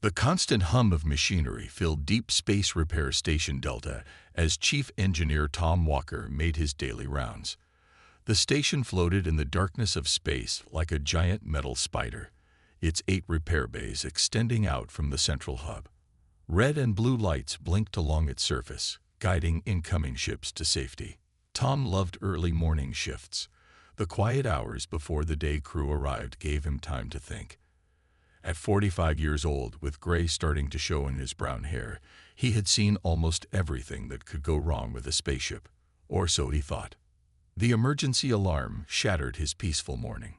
The constant hum of machinery filled Deep Space Repair Station Delta as Chief Engineer Tom Walker made his daily rounds. The station floated in the darkness of space like a giant metal spider, its 8 repair bays extending out from the central hub. Red and blue lights blinked along its surface, guiding incoming ships to safety. Tom loved early morning shifts. The quiet hours before the day crew arrived gave him time to think. At 45 years old, with gray starting to show in his brown hair, he had seen almost everything that could go wrong with a spaceship, or so he thought. The emergency alarm shattered his peaceful morning.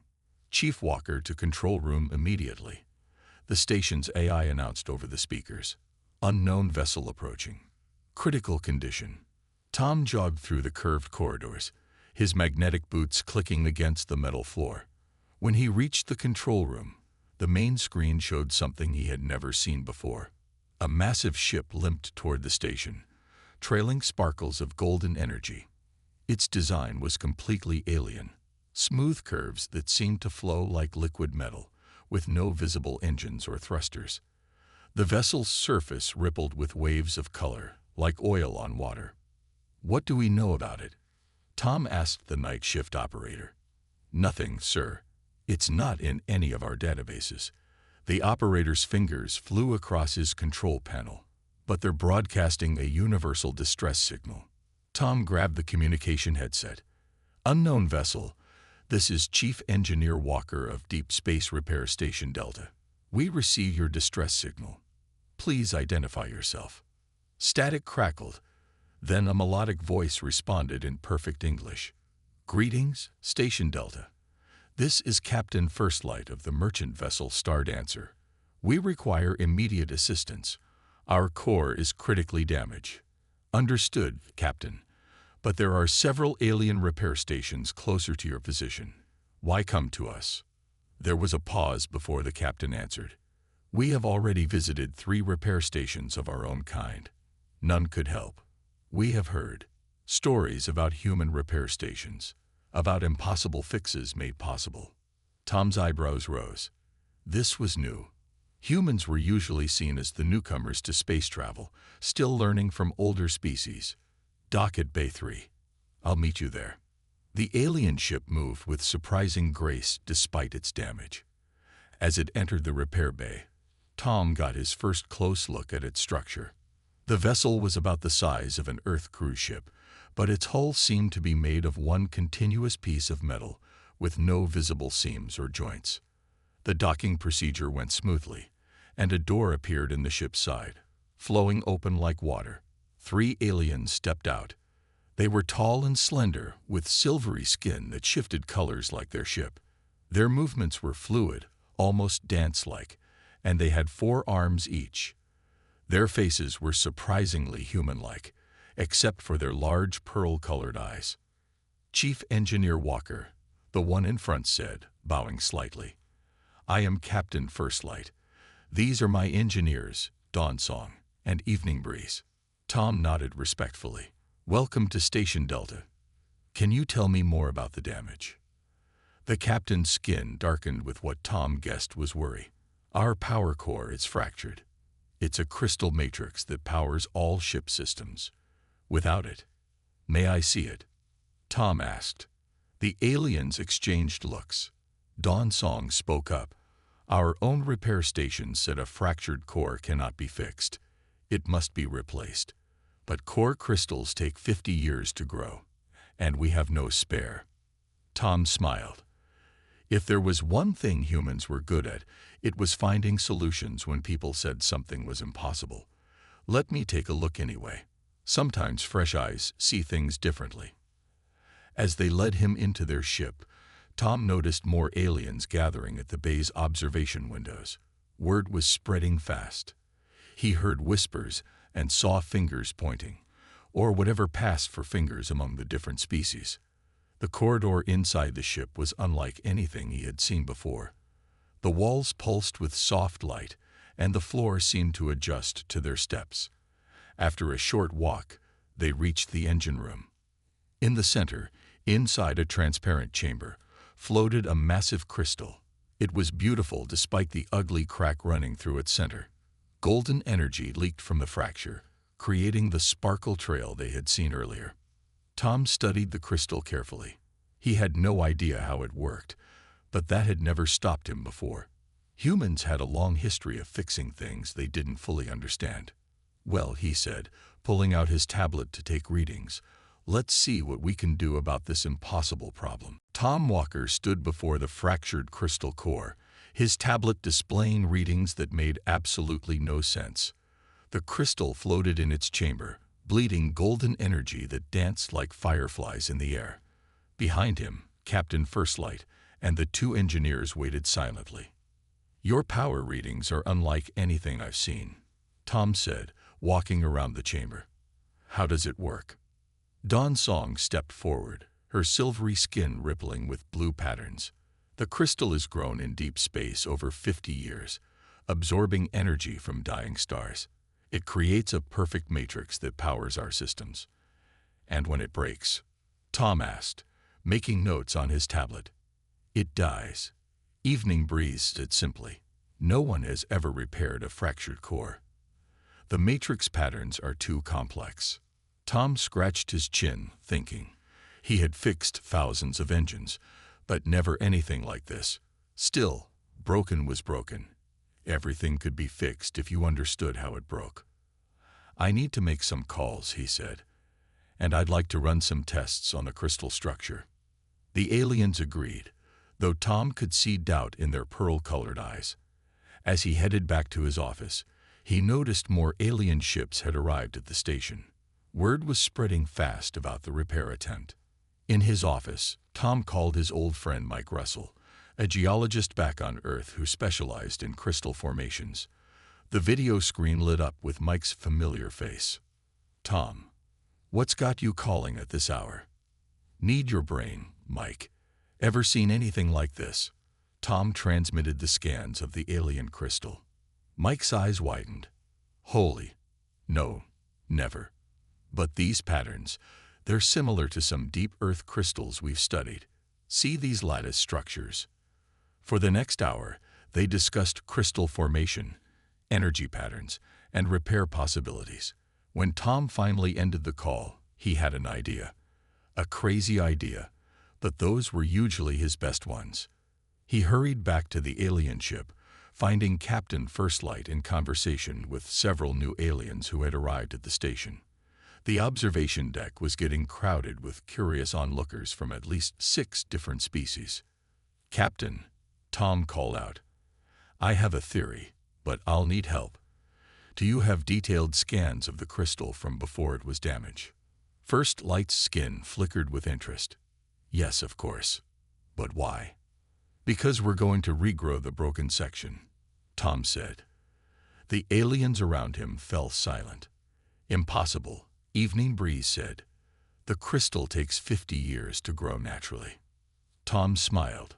Chief Walker to control room immediately. The station's AI announced over the speakers. Unknown vessel approaching. Critical condition. Tom jogged through the curved corridors, his magnetic boots clicking against the metal floor. When he reached the control room, the main screen showed something he had never seen before. A massive ship limped toward the station, trailing sparkles of golden energy. Its design was completely alien. Smooth curves that seemed to flow like liquid metal, with no visible engines or thrusters. The vessel's surface rippled with waves of color, like oil on water. "What do we know about it?" Tom asked the night shift operator. "Nothing, sir. It's not in any of our databases." The operator's fingers flew across his control panel, but they're broadcasting a universal distress signal. Tom grabbed the communication headset. "Unknown vessel, this is Chief Engineer Walker of Deep Space Repair Station Delta. We receive your distress signal. Please identify yourself." Static crackled. Then a melodic voice responded in perfect English. "Greetings, Station Delta. This is Captain First Light of the merchant vessel Star Dancer. We require immediate assistance. Our core is critically damaged." "Understood, Captain. But there are several alien repair stations closer to your position. Why come to us?" There was a pause before the captain answered. "We have already visited 3 repair stations of our own kind. None could help. We have heard stories about human repair stations, about impossible fixes made possible." Tom's eyebrows rose. This was new. Humans were usually seen as the newcomers to space travel, still learning from older species. "Dock at Bay 3. I'll meet you there." The alien ship moved with surprising grace despite its damage. As it entered the repair bay, Tom got his first close look at its structure. The vessel was about the size of an Earth cruise ship, but its hull seemed to be made of one continuous piece of metal, with no visible seams or joints. The docking procedure went smoothly, and a door appeared in the ship's side, flowing open like water. 3 aliens stepped out. They were tall and slender, with silvery skin that shifted colors like their ship. Their movements were fluid, almost dance-like, and they had 4 arms each. Their faces were surprisingly human-like, except for their large pearl-colored eyes. "Chief Engineer Walker," the one in front said, bowing slightly. "I am Captain First Light. These are my engineers, Dawn Song and Evening Breeze." Tom nodded respectfully. "Welcome to Station Delta. Can you tell me more about the damage?" The captain's skin darkened with what Tom guessed was worry. "Our power core is fractured. It's a crystal matrix that powers all ship systems. Without it—" "May I see it?" Tom asked. The aliens exchanged looks. Dawn Song spoke up. "Our own repair station said a fractured core cannot be fixed. It must be replaced. But core crystals take 50 years to grow, and we have no spare." Tom smiled. If there was one thing humans were good at, it was finding solutions when people said something was impossible. "Let me take a look anyway. Sometimes fresh eyes see things differently." As they led him into their ship, Tom noticed more aliens gathering at the bay's observation windows. Word was spreading fast. He heard whispers and saw fingers pointing, or whatever passed for fingers among the different species. The corridor inside the ship was unlike anything he had seen before. The walls pulsed with soft light, and the floor seemed to adjust to their steps. After a short walk, they reached the engine room. In the center, inside a transparent chamber, floated a massive crystal. It was beautiful despite the ugly crack running through its center. Golden energy leaked from the fracture, creating the sparkle trail they had seen earlier. Tom studied the crystal carefully. He had no idea how it worked, but that had never stopped him before. Humans had a long history of fixing things they didn't fully understand. "Well," he said, pulling out his tablet to take readings, "let's see what we can do about this impossible problem." Tom Walker stood before the fractured crystal core, his tablet displaying readings that made absolutely no sense. The crystal floated in its chamber, bleeding golden energy that danced like fireflies in the air. Behind him, Captain Firstlight and the two engineers waited silently. "Your power readings are unlike anything I've seen," Tom said, walking around the chamber. "How does it work?" Dawn Song stepped forward, her silvery skin rippling with blue patterns. "The crystal is grown in deep space over 50 years, absorbing energy from dying stars. It creates a perfect matrix that powers our systems." "And when it breaks?" Tom asked, making notes on his tablet. "It dies." Evening Breeze said simply. "No one has ever repaired a fractured core. The matrix patterns are too complex." Tom scratched his chin, thinking. He had fixed thousands of engines, but never anything like this. Still, broken was broken. Everything could be fixed if you understood how it broke. "I need to make some calls," he said, "and I'd like to run some tests on the crystal structure." The aliens agreed, though Tom could see doubt in their pearl-colored eyes. As he headed back to his office, he noticed more alien ships had arrived at the station. Word was spreading fast about the repair attempt. In his office, Tom called his old friend Mike Russell, a geologist back on Earth who specialized in crystal formations. The video screen lit up with Mike's familiar face. "Tom, what's got you calling at this hour?" "Need your brain, Mike. Ever seen anything like this?" Tom transmitted the scans of the alien crystal. Mike's eyes widened. "Holy, no, never. But these patterns, they're similar to some deep Earth crystals we've studied. See these lattice structures?" For the next hour, they discussed crystal formation, energy patterns, and repair possibilities. When Tom finally ended the call, he had an idea. A crazy idea, but those were usually his best ones. He hurried back to the alien ship, finding Captain Firstlight in conversation with several new aliens who had arrived at the station. The observation deck was getting crowded with curious onlookers from at least 6 different species. "Captain," Tom called out, "I have a theory, but I'll need help. Do you have detailed scans of the crystal from before it was damaged?" Firstlight's skin flickered with interest. "Yes, of course. But why?" "Because we're going to regrow the broken section," Tom said. The aliens around him fell silent. "Impossible," Evening Breeze said. "The crystal takes 50 years to grow naturally." Tom smiled.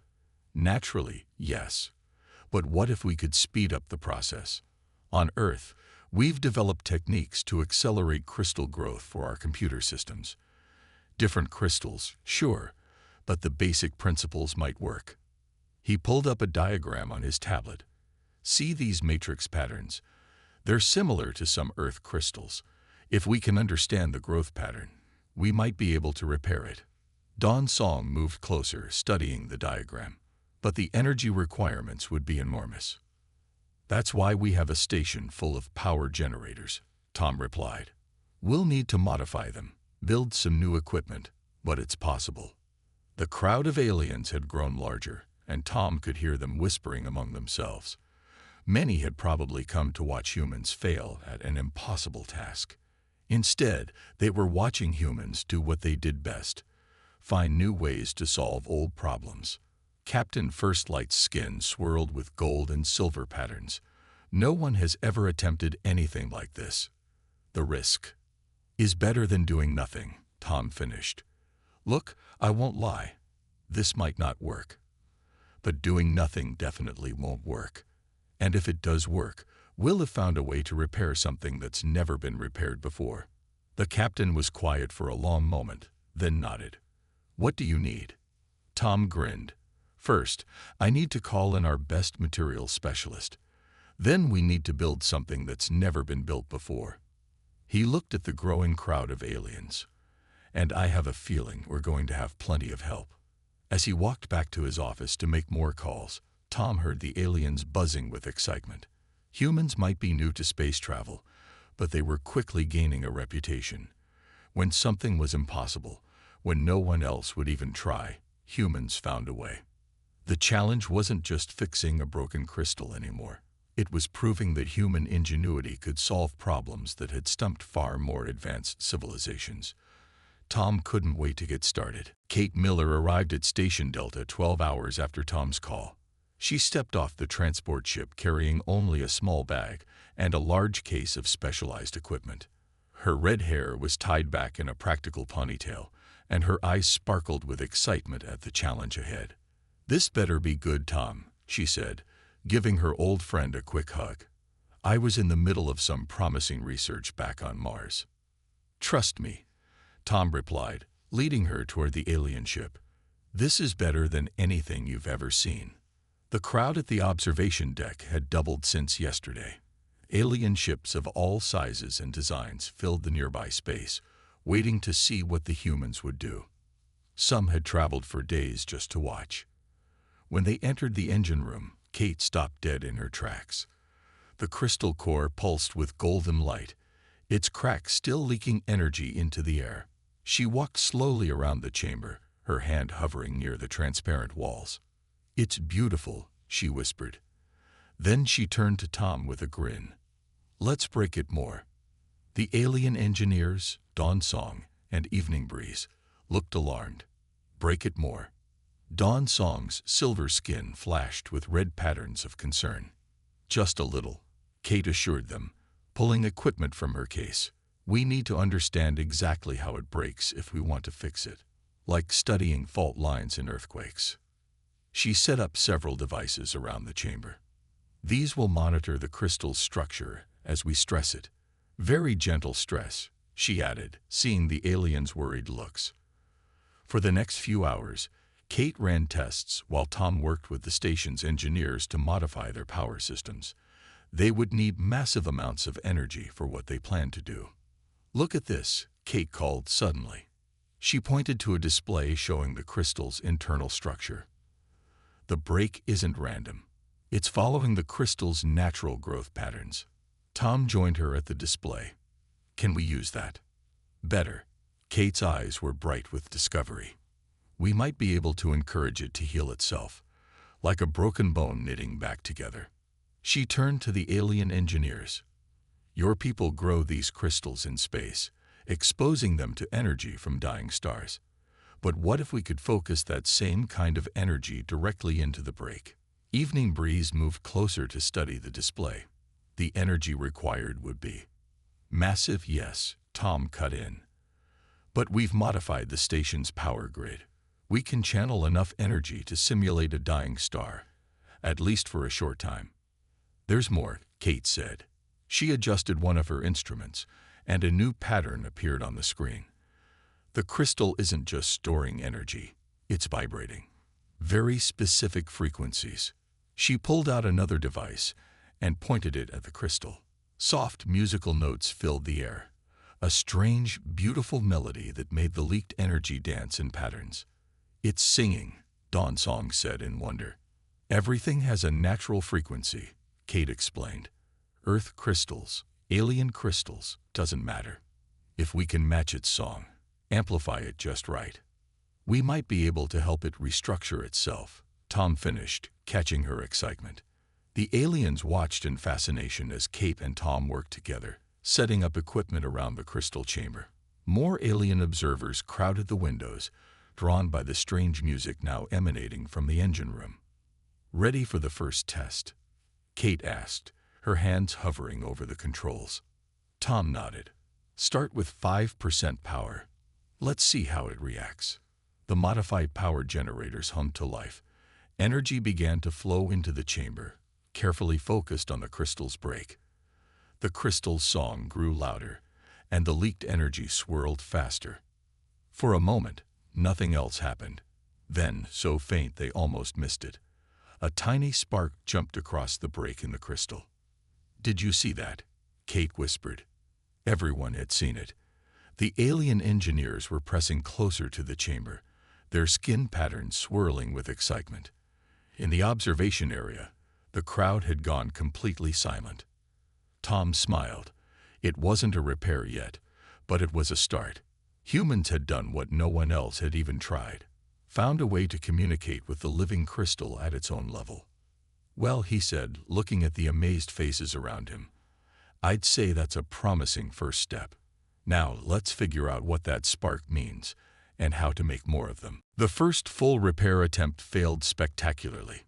"Naturally, yes. But what if we could speed up the process? On Earth, we've developed techniques to accelerate crystal growth for our computer systems. Different crystals, sure, but the basic principles might work." He pulled up a diagram on his tablet. "See these matrix patterns? They're similar to some Earth crystals. If we can understand the growth pattern, we might be able to repair it." Dawn Song moved closer, studying the diagram. "But the energy requirements would be enormous." "That's why we have a station full of power generators," Tom replied. "We'll need to modify them, build some new equipment, but it's possible." The crowd of aliens had grown larger, and Tom could hear them whispering among themselves. Many had probably come to watch humans fail at an impossible task. Instead, they were watching humans do what they did best: find new ways to solve old problems. Captain Firstlight's skin swirled with gold and silver patterns. "No one has ever attempted anything like this. The risk is better than doing nothing," Tom finished. "Look, I won't lie. This might not work. But doing nothing definitely won't work. And if it does work, we'll have found a way to repair something that's never been repaired before." The captain was quiet for a long moment, then nodded. "What do you need?" Tom grinned. "First, I need to call in our best materials specialist. Then we need to build something that's never been built before." He looked at the growing crowd of aliens. "And I have a feeling we're going to have plenty of help." As he walked back to his office to make more calls, Tom heard the aliens buzzing with excitement. Humans might be new to space travel, but they were quickly gaining a reputation. When something was impossible, when no one else would even try, humans found a way. The challenge wasn't just fixing a broken crystal anymore. It was proving that human ingenuity could solve problems that had stumped far more advanced civilizations. Tom couldn't wait to get started. Kate Miller arrived at Station Delta 12 hours after Tom's call. She stepped off the transport ship carrying only a small bag and a large case of specialized equipment. Her red hair was tied back in a practical ponytail, and her eyes sparkled with excitement at the challenge ahead. "This better be good, Tom," she said, giving her old friend a quick hug. "I was in the middle of some promising research back on Mars." "Trust me," Tom replied, leading her toward the alien ship. "This is better than anything you've ever seen." The crowd at the observation deck had doubled since yesterday. Alien ships of all sizes and designs filled the nearby space, waiting to see what the humans would do. Some had traveled for days just to watch. When they entered the engine room, Kate stopped dead in her tracks. The crystal core pulsed with golden light, its cracks still leaking energy into the air. She walked slowly around the chamber, her hand hovering near the transparent walls. "It's beautiful," she whispered. Then she turned to Tom with a grin. "Let's break it more." The alien engineers, Dawn Song and Evening Breeze, looked alarmed. "Break it more." Dawn Song's silver skin flashed with red patterns of concern. "Just a little," Kate assured them, pulling equipment from her case. "We need to understand exactly how it breaks if we want to fix it, like studying fault lines in earthquakes." She set up several devices around the chamber. "These will monitor the crystal's structure as we stress it. Very gentle stress," she added, seeing the aliens' worried looks. For the next few hours, Kate ran tests while Tom worked with the station's engineers to modify their power systems. They would need massive amounts of energy for what they planned to do. "Look at this," Kate called suddenly. She pointed to a display showing the crystal's internal structure. "The break isn't random. It's following the crystal's natural growth patterns." Tom joined her at the display. "Can we use that?" "Better." Kate's eyes were bright with discovery. "We might be able to encourage it to heal itself, like a broken bone knitting back together." She turned to the alien engineers. "Your people grow these crystals in space, exposing them to energy from dying stars. But what if we could focus that same kind of energy directly into the break?" Evening Breeze moved closer to study the display. "The energy required would be massive." "Yes," Tom cut in. "But we've modified the station's power grid. We can channel enough energy to simulate a dying star, at least for a short time." "There's more," Kate said. She adjusted one of her instruments, and a new pattern appeared on the screen. The crystal isn't just storing energy, it's vibrating. Very specific frequencies. She pulled out another device and pointed it at the crystal. Soft musical notes filled the air, a strange, beautiful melody that made the leaked energy dance in patterns. "It's singing," Dawn Song said in wonder. "Everything has a natural frequency," Kate explained. "Earth crystals, alien crystals, doesn't matter. If we can match its song, amplify it just right, we might be able to help it restructure itself," Tom finished, catching her excitement. The aliens watched in fascination as Kate and Tom worked together, setting up equipment around the crystal chamber. More alien observers crowded the windows, drawn by the strange music now emanating from the engine room. "Ready for the first test?" Kate asked, her hands hovering over the controls. Tom nodded. "Start with 5% power. Let's see how it reacts." The modified power generators hummed to life. Energy began to flow into the chamber, carefully focused on the crystal's break. The crystal's song grew louder, and the leaked energy swirled faster. For a moment, nothing else happened. Then, so faint they almost missed it, a tiny spark jumped across the break in the crystal. "Did you see that?" Kate whispered. Everyone had seen it. The alien engineers were pressing closer to the chamber, their skin patterns swirling with excitement. In the observation area, the crowd had gone completely silent. Tom smiled. It wasn't a repair yet, but it was a start. Humans had done what no one else had even tried, found a way to communicate with the living crystal at its own level. "Well," he said, looking at the amazed faces around him, "I'd say that's a promising first step. Now let's figure out what that spark means and how to make more of them." The first full repair attempt failed spectacularly.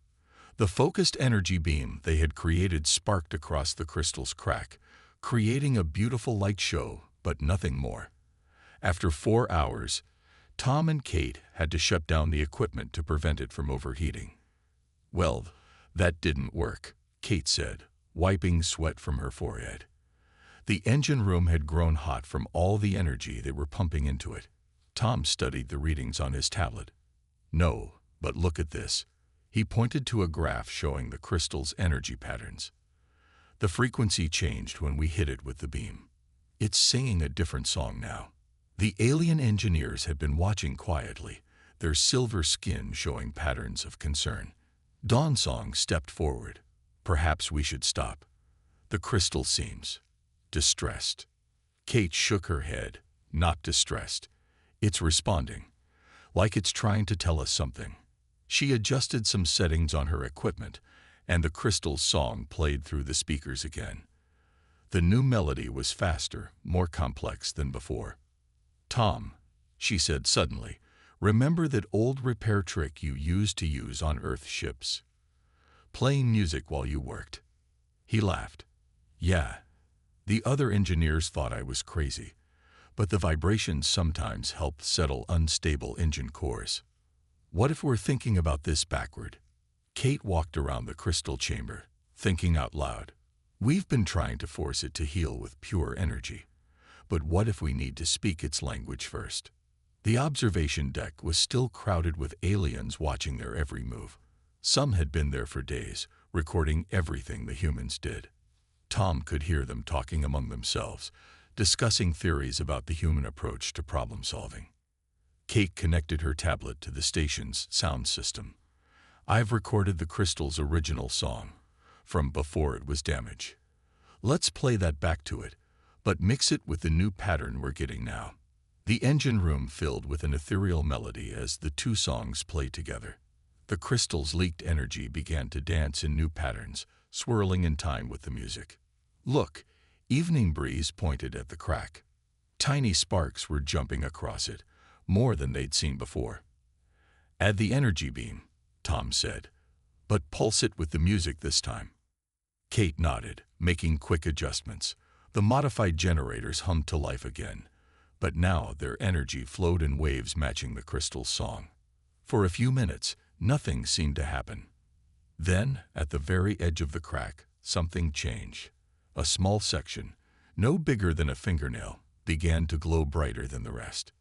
The focused energy beam they had created sparked across the crystal's crack, creating a beautiful light show, but nothing more. After 4 hours, Tom and Kate had to shut down the equipment to prevent it from overheating. "Well, that didn't work," Kate said, wiping sweat from her forehead. The engine room had grown hot from all the energy they were pumping into it. Tom studied the readings on his tablet. "No, but look at this." He pointed to a graph showing the crystal's energy patterns. "The frequency changed when we hit it with the beam. It's singing a different song now." The alien engineers had been watching quietly, their silver skin showing patterns of concern. Dawnsong stepped forward. "Perhaps we should stop. The crystal seems distressed." Kate shook her head. "Not distressed. It's responding, like it's trying to tell us something." She adjusted some settings on her equipment, and the crystal's song played through the speakers again. The new melody was faster, more complex than before. "Tom," she said suddenly, "remember that old repair trick you used to use on Earth ships? Playing music while you worked." He laughed. "Yeah." The other engineers thought I was crazy, but the vibrations sometimes helped settle unstable engine cores. "What if we're thinking about this backward?" Kate walked around the crystal chamber, thinking out loud. "We've been trying to force it to heal with pure energy. But what if we need to speak its language first?" The observation deck was still crowded with aliens watching their every move. Some had been there for days, recording everything the humans did. Tom could hear them talking among themselves, discussing theories about the human approach to problem solving. Kate connected her tablet to the station's sound system. "I've recorded the crystal's original song, from before it was damaged. Let's play that back to it, but mix it with the new pattern we're getting now." The engine room filled with an ethereal melody as the two songs played together. The crystal's leaked energy began to dance in new patterns, swirling in time with the music. "Look," Evening Breeze pointed at the crack. Tiny sparks were jumping across it, more than they'd seen before. "Add the energy beam," Tom said, "but pulse it with the music this time." Kate nodded, making quick adjustments. The modified generators hummed to life again, but now their energy flowed in waves matching the crystal's song. For a few minutes, nothing seemed to happen. Then, at the very edge of the crack, something changed. A small section, no bigger than a fingernail, began to glow brighter than the rest.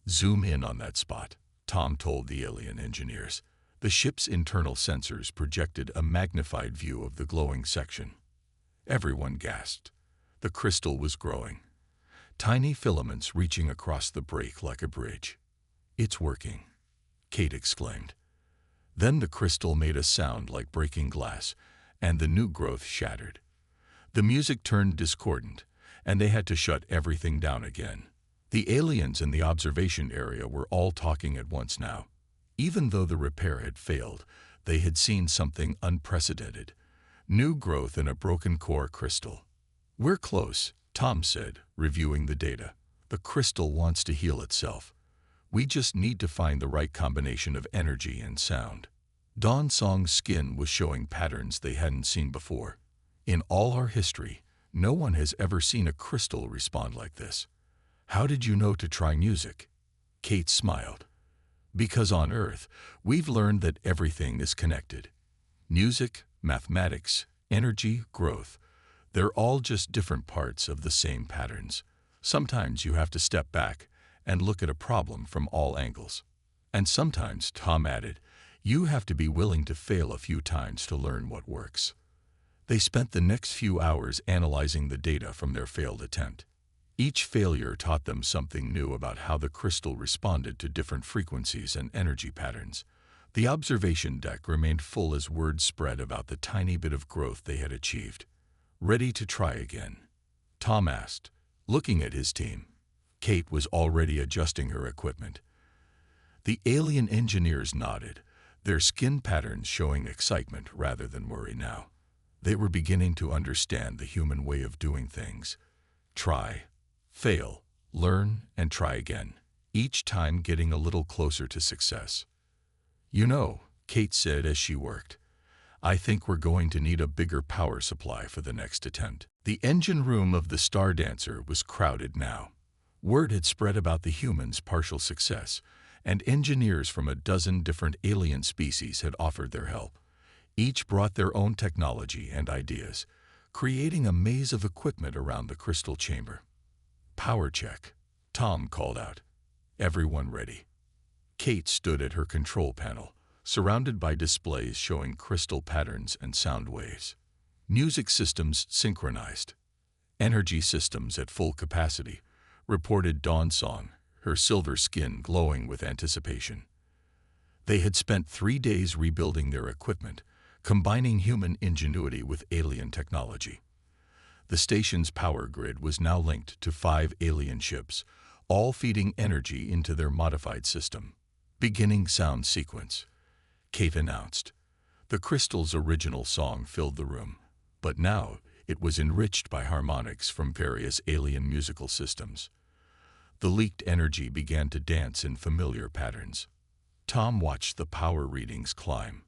"Zoom in on that spot," Tom told the alien engineers. The ship's internal sensors projected a magnified view of the glowing section. Everyone gasped. The crystal was growing, tiny filaments reaching across the break like a bridge. "It's working," Kate exclaimed. Then the crystal made a sound like breaking glass, and the new growth shattered. The music turned discordant, and they had to shut everything down again. The aliens in the observation area were all talking at once now. Even though the repair had failed, they had seen something unprecedented. New growth in a broken core crystal. "We're close," Tom said, reviewing the data. "The crystal wants to heal itself. We just need to find the right combination of energy and sound." Dawnsong's skin was showing patterns they hadn't seen before. "In all our history, no one has ever seen a crystal respond like this." "How did you know to try music?" Kate smiled. "Because on Earth, we've learned that everything is connected. Music, mathematics, energy, growth. They're all just different parts of the same patterns. Sometimes you have to step back and look at a problem from all angles. And sometimes," Tom added, "you have to be willing to fail a few times to learn what works." They spent the next few hours analyzing the data from their failed attempt. Each failure taught them something new about how the crystal responded to different frequencies and energy patterns. The observation deck remained full as word spread about the tiny bit of growth they had achieved. "Ready to try again?" Tom asked, looking at his team. Kate was already adjusting her equipment. The alien engineers nodded, their skin patterns showing excitement rather than worry now. They were beginning to understand the human way of doing things. Try, fail, learn, and try again, each time getting a little closer to success. "You know," Kate said as she worked, "I think we're going to need a bigger power supply for the next attempt." The engine room of the Star Dancer was crowded now. Word had spread about the humans' partial success, and engineers from a dozen different alien species had offered their help. Each brought their own technology and ideas, creating a maze of equipment around the crystal chamber. "Power check," Tom called out. "Everyone ready?" Kate stood at her control panel, surrounded by displays showing crystal patterns and sound waves. Music systems synchronized. "Energy systems at full capacity," reported Dawn Song, her silver skin glowing with anticipation. They had spent 3 days rebuilding their equipment, combining human ingenuity with alien technology. The station's power grid was now linked to 5 alien ships, all feeding energy into their modified system. "Beginning sound sequence," Kate announced. The crystal's original song filled the room, but now it was enriched by harmonics from various alien musical systems. The leaked energy began to dance in familiar patterns. Tom watched the power readings climb.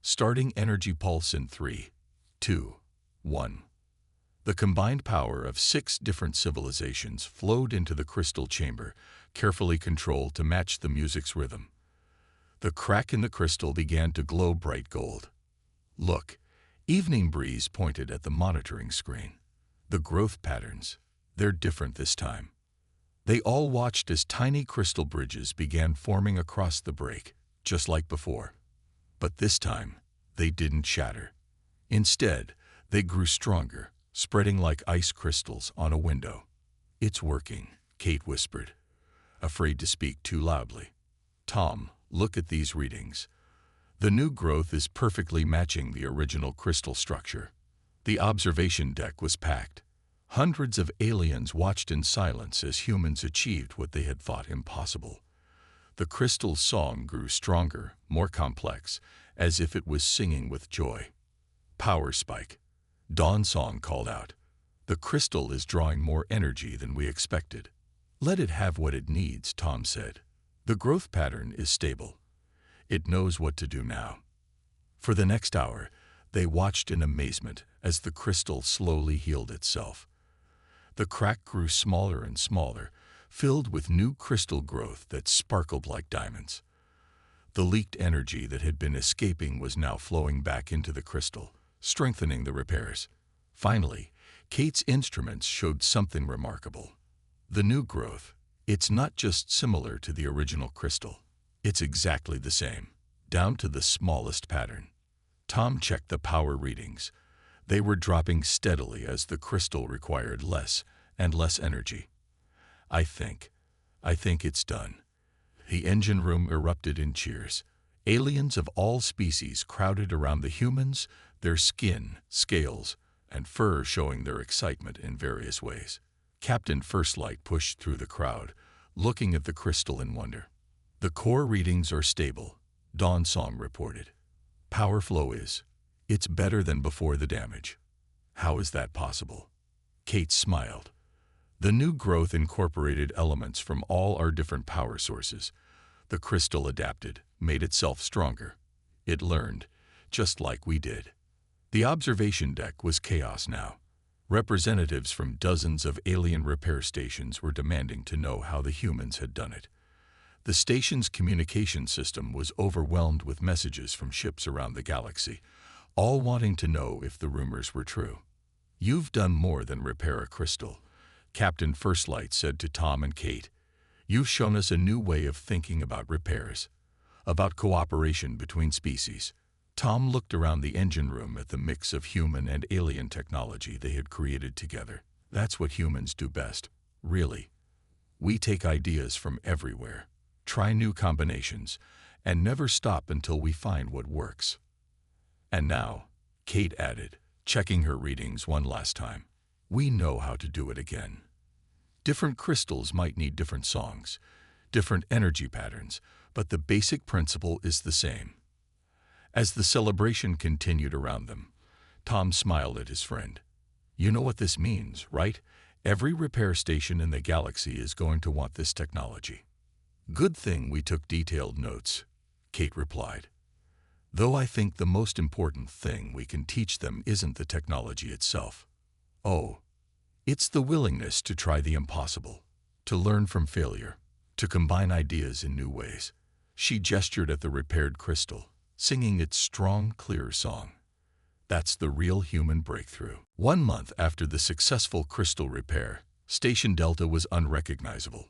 Starting energy pulse in 3, 2, 1. The combined power of 6 different civilizations flowed into the crystal chamber, carefully controlled to match the music's rhythm. The crack in the crystal began to glow bright gold. "Look," Evening Breeze pointed at the monitoring screen. "The growth patterns, they're different this time." They all watched as tiny crystal bridges began forming across the break, just like before. But this time, they didn't shatter. Instead, they grew stronger, spreading like ice crystals on a window. "It's working," Kate whispered, afraid to speak too loudly. "Tom, look at these readings. The new growth is perfectly matching the original crystal structure." The observation deck was packed. Hundreds of aliens watched in silence as humans achieved what they had thought impossible. The crystal's song grew stronger, more complex, as if it was singing with joy. "Power spike," Dawn Song called out. "The crystal is drawing more energy than we expected." "Let it have what it needs," Tom said. "The growth pattern is stable. It knows what to do now." For the next hour, they watched in amazement as the crystal slowly healed itself. The crack grew smaller and smaller, filled with new crystal growth that sparkled like diamonds. The leaked energy that had been escaping was now flowing back into the crystal, strengthening the repairs. Finally, Kate's instruments showed something remarkable. The new growth, it's not just similar to the original crystal. It's exactly the same, down to the smallest pattern. Tom checked the power readings. They were dropping steadily as the crystal required less and less energy. I think it's done." The engine room erupted in cheers. Aliens of all species crowded around the humans, their skin, scales, and fur showing their excitement in various ways. Captain Firstlight pushed through the crowd, looking at the crystal in wonder. "The core readings are stable," Dawn Song reported. "Power flow it's better than before the damage." "How is that possible?" Kate smiled. "The new growth incorporated elements from all our different power sources. The crystal adapted, made itself stronger. It learned, just like we did." The observation deck was chaos now. Representatives from dozens of alien repair stations were demanding to know how the humans had done it. The station's communication system was overwhelmed with messages from ships around the galaxy, all wanting to know if the rumors were true. "You've done more than repair a crystal," Captain Firstlight said to Tom and Kate. "You've shown us a new way of thinking about repairs, about cooperation between species. Tom looked around the engine room at the mix of human and alien technology they had created together. That's what humans do best, really. We take ideas from everywhere, try new combinations, and never stop until we find what works. And now, Kate added, checking her readings one last time, we know how to do it again. Different crystals might need different songs, different energy patterns, but the basic principle is the same. As the celebration continued around them, Tom smiled at his friend. You know what this means, right? Every repair station in the galaxy is going to want this technology. Good thing we took detailed notes, Kate replied. Though I think the most important thing we can teach them isn't the technology itself. Oh, it's the willingness to try the impossible, to learn from failure, to combine ideas in new ways. She gestured at the repaired crystal, singing its strong, clear song. That's the real human breakthrough. 1 month after the successful crystal repair, Station Delta was unrecognizable.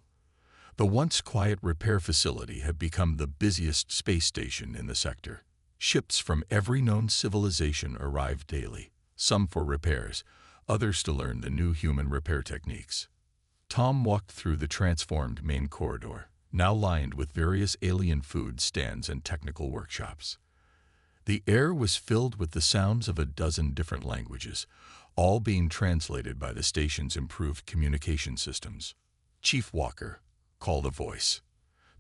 The once quiet repair facility had become the busiest space station in the sector. Ships from every known civilization arrived daily, some for repairs, others to learn the new human repair techniques. Tom walked through the transformed main corridor, now lined with various alien food stands and technical workshops. The air was filled with the sounds of a dozen different languages, all being translated by the station's improved communication systems. Chief Walker, called a voice.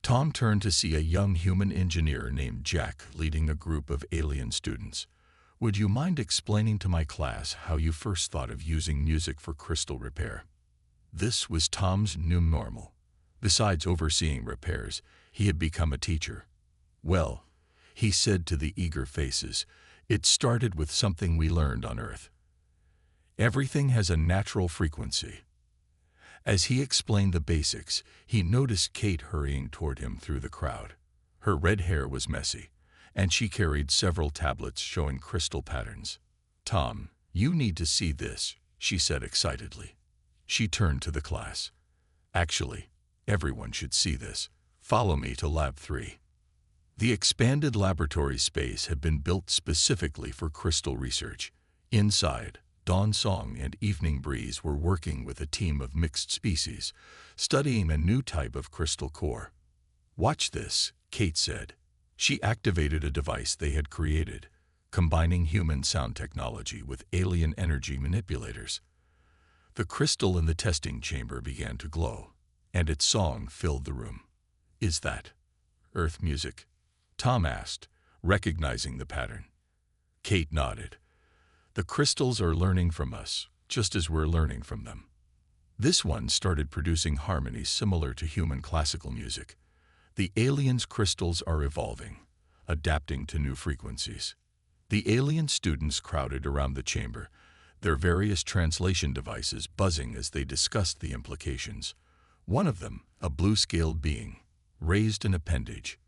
Tom turned to see a young human engineer named Jack leading a group of alien students. Would you mind explaining to my class how you first thought of using music for crystal repair? This was Tom's new normal. Besides overseeing repairs, he had become a teacher. Well, he said to the eager faces, it started with something we learned on Earth. Everything has a natural frequency. As he explained the basics, he noticed Kate hurrying toward him through the crowd. Her red hair was messy, and she carried several tablets showing crystal patterns. Tom, you need to see this, she said excitedly. She turned to the class. Actually, everyone should see this. Follow me to Lab 3. The expanded laboratory space had been built specifically for crystal research. Inside, Dawn Song and Evening Breeze were working with a team of mixed species, studying a new type of crystal core. Watch this, Kate said. She activated a device they had created, combining human sound technology with alien energy manipulators. The crystal in the testing chamber began to glow, and its song filled the room. Is that Earth music? Tom asked, recognizing the pattern. Kate nodded. The crystals are learning from us, just as we're learning from them. This one started producing harmonies similar to human classical music. The aliens' crystals are evolving, adapting to new frequencies. The alien students crowded around the chamber, their various translation devices buzzing as they discussed the implications. One of them, a blue-scaled being, raised an appendage.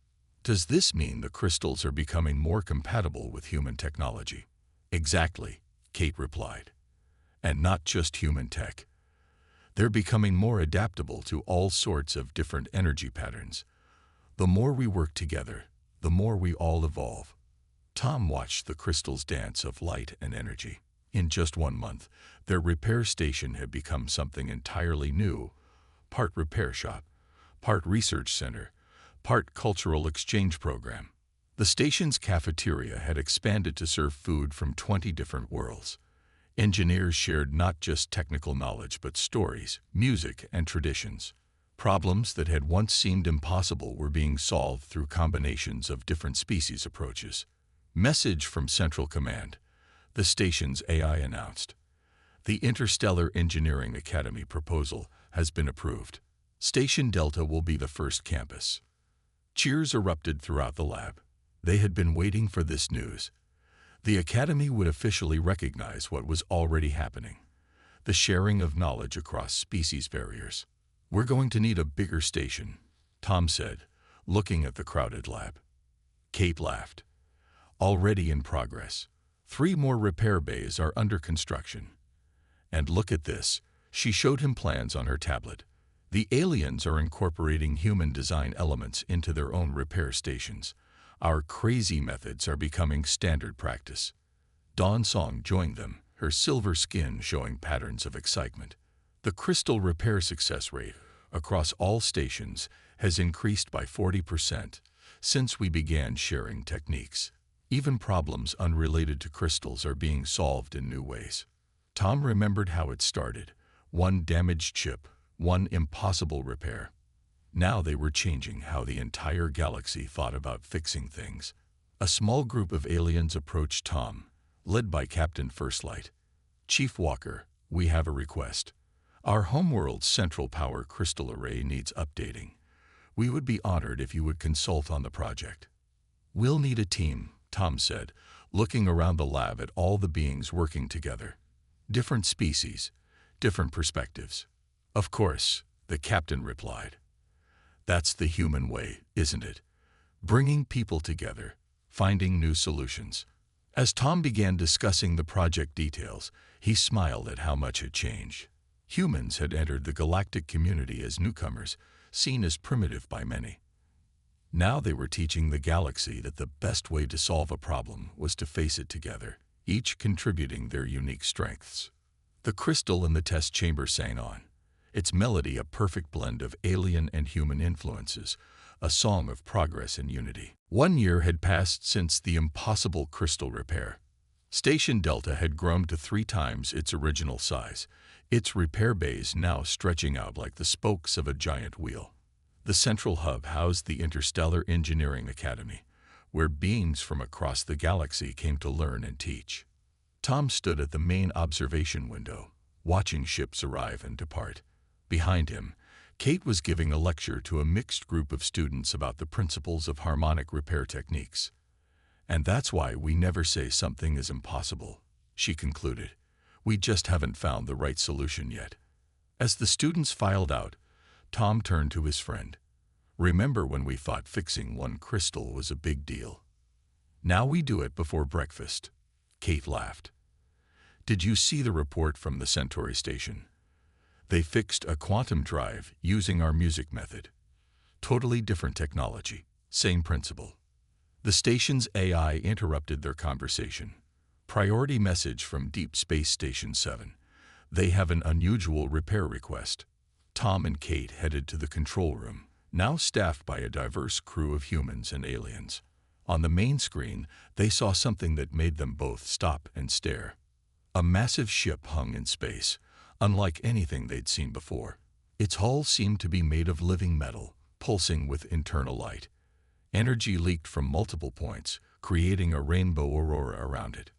Does this mean the crystals are becoming more compatible with human technology? Exactly, Kate replied. And not just human tech. They're becoming more adaptable to all sorts of different energy patterns. The more we work together, the more we all evolve. Tom watched the crystals dance of light and energy. In just 1 month, their repair station had become something entirely new. Part repair shop, part research center, part cultural exchange program. The station's cafeteria had expanded to serve food from 20 different worlds. Engineers shared not just technical knowledge but stories, music, and traditions. Problems that had once seemed impossible were being solved through combinations of different species approaches. Message from Central Command. The station's AI announced. The Interstellar Engineering Academy proposal has been approved. Station Delta will be the first campus. Cheers erupted throughout the lab. They had been waiting for this news. The Academy would officially recognize what was already happening. The sharing of knowledge across species barriers. We're going to need a bigger station, Tom said, looking at the crowded lab. Kate laughed. Already in progress. 3 more repair bays are under construction. And look at this, she showed him plans on her tablet. The aliens are incorporating human design elements into their own repair stations. Our crazy methods are becoming standard practice." Dawn Song joined them, her silver skin showing patterns of excitement. The crystal repair success rate across all stations has increased by 40% since we began sharing techniques. Even problems unrelated to crystals are being solved in new ways. Tom remembered how it started. One damaged chip, one impossible repair. Now they were changing how the entire galaxy thought about fixing things. A small group of aliens approached Tom, led by Captain Firstlight. "Chief Walker, we have a request. Our homeworld's central power crystal array needs updating. We would be honored if you would consult on the project." "We'll need a team," Tom said, looking around the lab at all the beings working together. "Different species, different perspectives." "Of course," the captain replied. "That's the human way, isn't it? Bringing people together, finding new solutions." As Tom began discussing the project details, he smiled at how much had changed. Humans had entered the galactic community as newcomers, seen as primitive by many. Now they were teaching the galaxy that the best way to solve a problem was to face it together, each contributing their unique strengths. The crystal in the test chamber sang on, its melody a perfect blend of alien and human influences, a song of progress and unity. 1 year had passed since the impossible crystal repair. Station Delta had grown to 3 times its original size, its repair bays now stretching out like the spokes of a giant wheel. The central hub housed the Interstellar Engineering Academy, where beings from across the galaxy came to learn and teach. Tom stood at the main observation window, watching ships arrive and depart. Behind him, Kate was giving a lecture to a mixed group of students about the principles of harmonic repair techniques. "And that's why we never say something is impossible," she concluded. "We just haven't found the right solution yet." As the students filed out, Tom turned to his friend. "Remember when we thought fixing one crystal was a big deal? Now we do it before breakfast." Kate laughed. "Did you see the report from the Centauri station? They fixed a quantum drive using our music method. Totally different technology, same principle." The station's AI interrupted their conversation. "Priority message from Deep Space Station 7. They have an unusual repair request." Tom and Kate headed to the control room, now staffed by a diverse crew of humans and aliens. On the main screen, they saw something that made them both stop and stare. A massive ship hung in space, unlike anything they'd seen before. Its hull seemed to be made of living metal, pulsing with internal light. Energy leaked from multiple points, creating a rainbow aurora around it.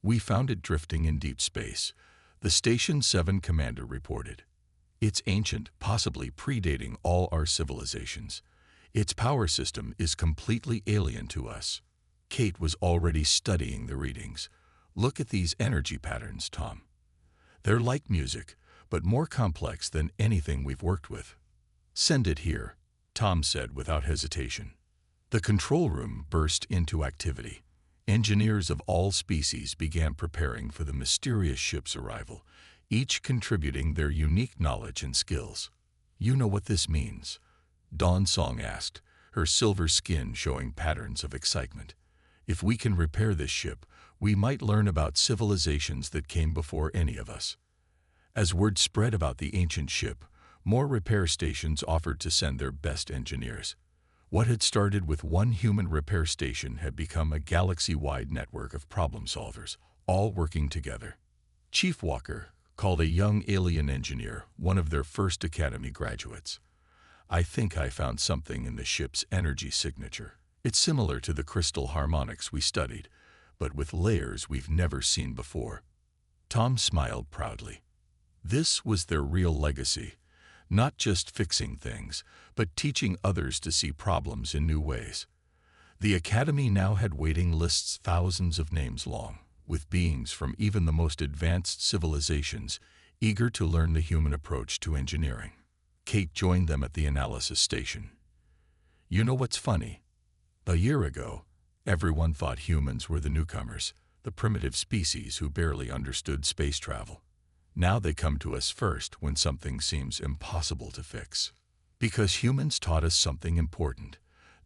"We found it drifting in deep space," the Station 7 commander reported. "It's ancient, possibly predating all our civilizations. Its power system is completely alien to us." Kate was already studying the readings. "Look at these energy patterns, Tom. They're like music, but more complex than anything we've worked with." "Send it here," Tom said without hesitation. The control room burst into activity. Engineers of all species began preparing for the mysterious ship's arrival, each contributing their unique knowledge and skills. "You know what this means?" Dawn Song asked, her silver skin showing patterns of excitement. "If we can repair this ship, we might learn about civilizations that came before any of us." As word spread about the ancient ship, more repair stations offered to send their best engineers. What had started with one human repair station had become a galaxy-wide network of problem solvers, all working together. Chief Walker called a young alien engineer, one of their first academy graduates. "I think I found something in the ship's energy signature. It's similar to the crystal harmonics we studied, but with layers we've never seen before." Tom smiled proudly. This was their real legacy, not just fixing things, but teaching others to see problems in new ways. The Academy now had waiting lists thousands of names long, with beings from even the most advanced civilizations eager to learn the human approach to engineering. Kate joined them at the analysis station. "You know what's funny? A year ago, everyone thought humans were the newcomers, the primitive species who barely understood space travel. Now they come to us first when something seems impossible to fix. Because humans taught us something important,"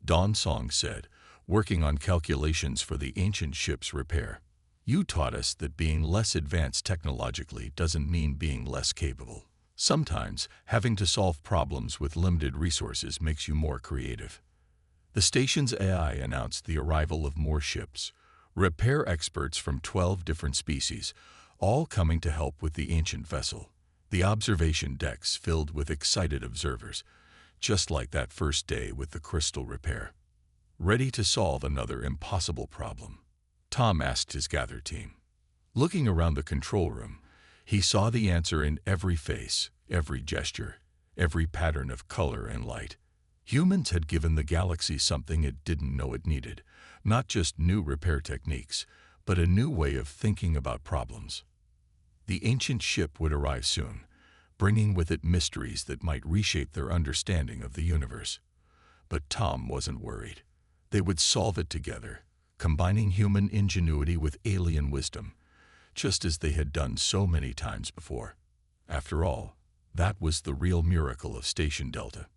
Dawn Song said, working on calculations for the ancient ship's repair. You taught us that being less advanced technologically doesn't mean being less capable. Sometimes, having to solve problems with limited resources makes you more creative. The station's AI announced the arrival of more ships, repair experts from 12 different species, all coming to help with the ancient vessel. The observation decks filled with excited observers, just like that first day with the crystal repair. Ready to solve another impossible problem? Tom asked his gather team. Looking around the control room, he saw the answer in every face, every gesture, every pattern of color and light. Humans had given the galaxy something it didn't know it needed, not just new repair techniques, but a new way of thinking about problems. The ancient ship would arrive soon, bringing with it mysteries that might reshape their understanding of the universe. But Tom wasn't worried. They would solve it together, combining human ingenuity with alien wisdom, just as they had done so many times before. After all, that was the real miracle of Station Delta.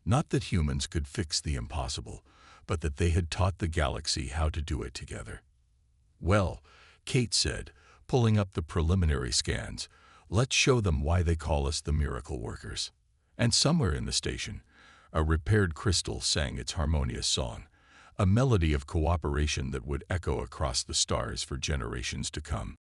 Not that humans could fix the impossible, but that they had taught the galaxy how to do it together. "Well," Kate said, pulling up the preliminary scans, "let's show them why they call us the miracle workers." And somewhere in the station, a repaired crystal sang its harmonious song, a melody of cooperation that would echo across the stars for generations to come.